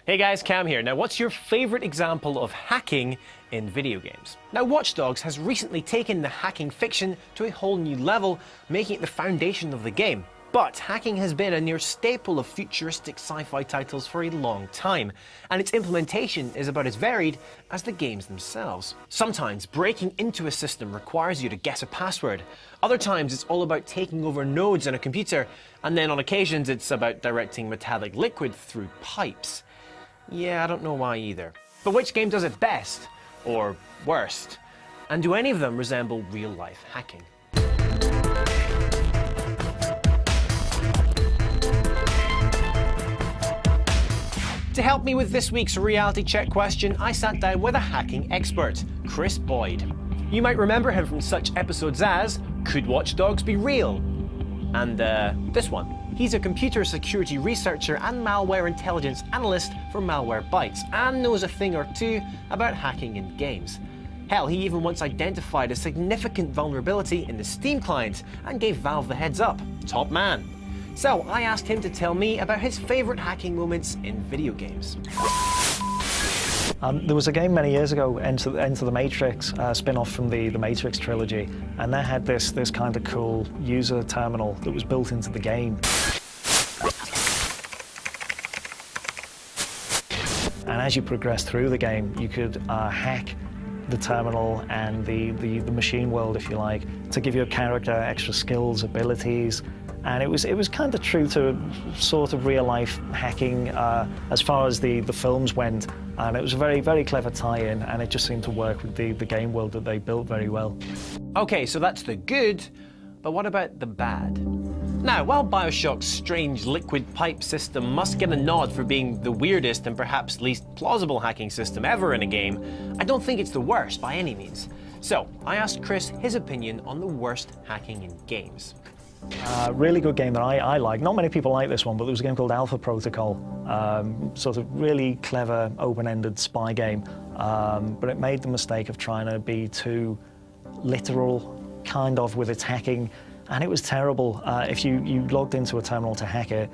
Hey guys, Cam here. Now, what's your favorite example of hacking in video games? Now, Watch Dogs has recently taken the hacking fiction to a whole new level, making it the foundation of the game. But hacking has been a near staple of futuristic sci-fi titles for a long time, and its implementation is about as varied as the games themselves. Sometimes breaking into a system requires you to guess a password. Other times it's all about taking over nodes in a computer, and then on occasions it's about directing metallic liquid through pipes. Yeah, I don't know why either. But which game does it best? Or worst? And do any of them resemble real-life hacking? To help me with this week's reality check question, I sat down with a hacking expert, Chris Boyd. You might remember him from such episodes as Could Watch Dogs Be Real? And this one. He's a computer security researcher and malware intelligence analyst for Malwarebytes, and knows a thing or two about hacking in games. Hell, he even once identified a significant vulnerability in the Steam client and gave Valve the heads up. Top man. So I asked him to tell me about his favourite hacking moments in video games. There was a game many years ago, Enter the Matrix, spin-off from the Matrix trilogy, and that had this kind of cool user terminal that was built into the game. And as you progress through the game, you could hack the terminal and the machine world, if you like, to give your character extra skills, abilities. And it was kind of true to sort of real-life hacking as far as the films went. And it was a very, very clever tie-in, and it just seemed to work with the game world that they built very well. Okay, so that's the good, but what about the bad? Now, while BioShock's strange liquid pipe system must get a nod for being the weirdest and perhaps least plausible hacking system ever in a game, I don't think it's the worst by any means. So, I asked Chris his opinion on the worst hacking in games. Really good game that I like. Not many people like this one, but there was a game called Alpha Protocol. Sort of really clever, open-ended spy game. But it made the mistake of trying to be too literal, kind of, with its hacking. And it was terrible. If you logged into a terminal to hack it,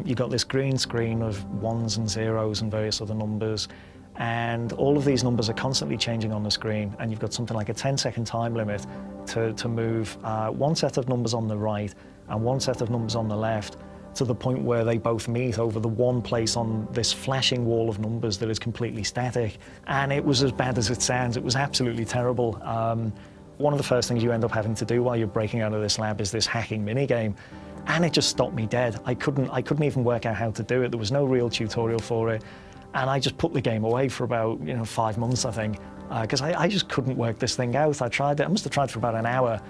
you got this green screen of ones and zeros and various other numbers. And all of these numbers are constantly changing on the screen, and you've got something like a 10-second time limit to move one set of numbers on the right and one set of numbers on the left to the point where they both meet over the one place on this flashing wall of numbers that is completely static. And it was as bad as it sounds. It was absolutely terrible. One of the first things you end up having to do while you're breaking out of this lab is this hacking minigame. And it just stopped me dead. I couldn't even work out how to do it. There was no real tutorial for it. And I just put the game away for about 5 months, I think, because I just couldn't work this thing out. I tried it. I must have tried for about an hour,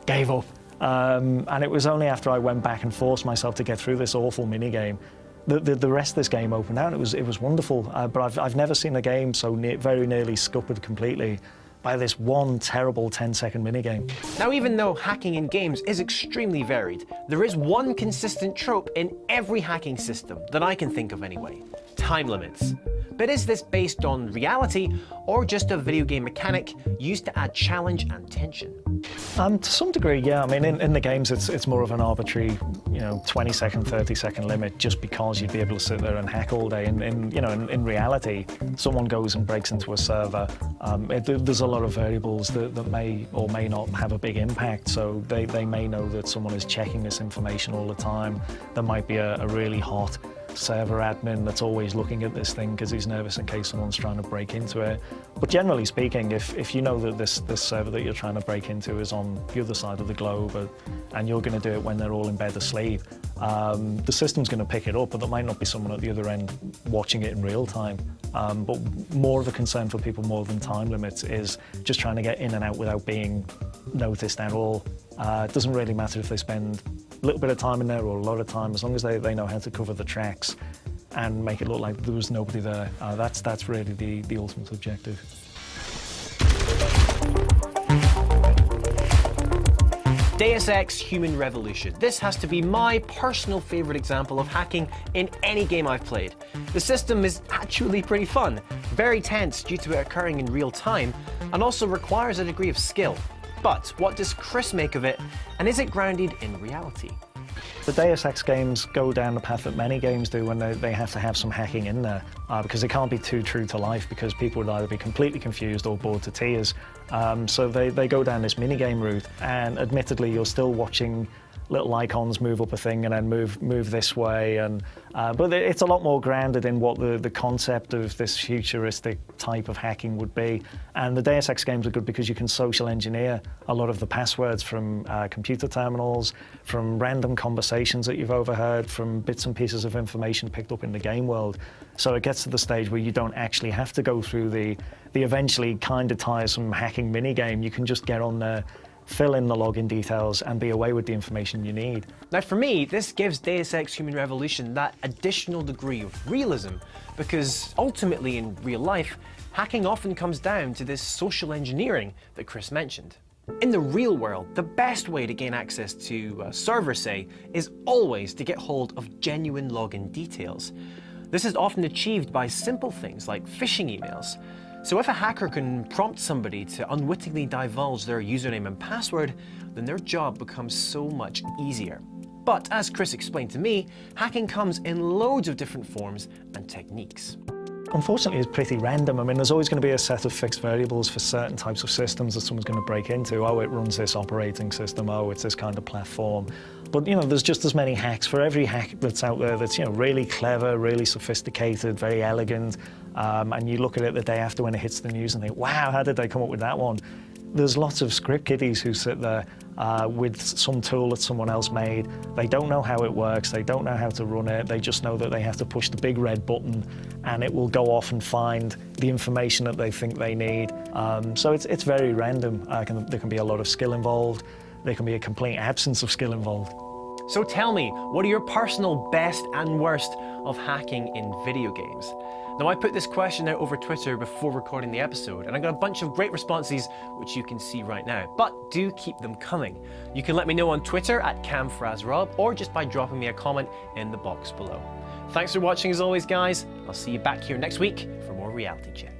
gave up. And it was only after I went back and forced myself to get through this awful minigame that the rest of this game opened out. It was wonderful, but I've never seen a game so very nearly scuppered completely by this one terrible 10-second minigame. Now, even though hacking in games is extremely varied, there is one consistent trope in every hacking system that I can think of anyway: time limits. But is this based on reality or just a video game mechanic used to add challenge and tension? To some degree, yeah. I mean, in the games, it's more of an arbitrary, 20-second, 30-second limit, just because you'd be able to sit there and hack all day. In reality, someone goes and breaks into a server. There's a lot of variables that may or may not have a big impact. So they may know that someone is checking this information all the time. There might be a really hot server admin that's always looking at this thing because he's nervous in case someone's trying to break into it. But generally speaking, if you know that this server that you're trying to break into is on the other side of the globe, and you're going to do it when they're all in bed asleep, the system's going to pick it up, but there might not be someone at the other end watching it in real time. But more of a concern for people more than time limits is just trying to get in and out without being noticed at all. It doesn't really matter if they spend a little bit of time in there or a lot of time, as long as they know how to cover the tracks and make it look like there was nobody there. That's really the ultimate objective. Deus Ex Human Revolution. This has to be my personal favourite example of hacking in any game I've played. The system is actually pretty fun, very tense due to it occurring in real time, and also requires a degree of skill. But what does Chris make of it, and is it grounded in reality? The Deus Ex games go down the path that many games do when they have to have some hacking in there, because it can't be too true to life, because people would either be completely confused or bored to tears. So they go down this minigame route, and admittedly you're still watching little icons move up a thing and then move this way, and but it's a lot more grounded in what the concept of this futuristic type of hacking would be. And the Deus Ex games are good because you can social engineer a lot of the passwords from computer terminals, from random conversations that you've overheard, from bits and pieces of information picked up in the game world. So it gets to the stage where you don't actually have to go through the eventually kind of tiresome hacking minigame. You can just get on there, fill in the login details, and be away with the information you need. Now for me, this gives Deus Ex Human Revolution that additional degree of realism, because ultimately in real life, hacking often comes down to this social engineering that Chris mentioned. In the real world, the best way to gain access to a server, say, is always to get hold of genuine login details. This is often achieved by simple things like phishing emails. So if a hacker can prompt somebody to unwittingly divulge their username and password, then their job becomes so much easier. But as Chris explained to me, hacking comes in loads of different forms and techniques. Unfortunately, it's pretty random. I mean, there's always going to be a set of fixed variables for certain types of systems that someone's going to break into. Oh, it runs this operating system. Oh, it's this kind of platform. But, you know, there's just as many hacks. For every hack that's out there that's, you know, really clever, really sophisticated, very elegant, and you look at it the day after when it hits the news and think, wow, how did they come up with that one? There's lots of script kiddies who sit there with some tool that someone else made. They don't know how it works, they don't know how to run it, they just know that they have to push the big red button and it will go off and find the information that they think they need. So it's very random. There can be a lot of skill involved, there can be a complete absence of skill involved. So tell me, what are your personal best and worst of hacking in video games? Now, I put this question out over Twitter before recording the episode, and I got a bunch of great responses, which you can see right now. But do keep them coming. You can let me know on Twitter at CamFrazRob, or just by dropping me a comment in the box below. Thanks for watching as always, guys. I'll see you back here next week for more Reality Check.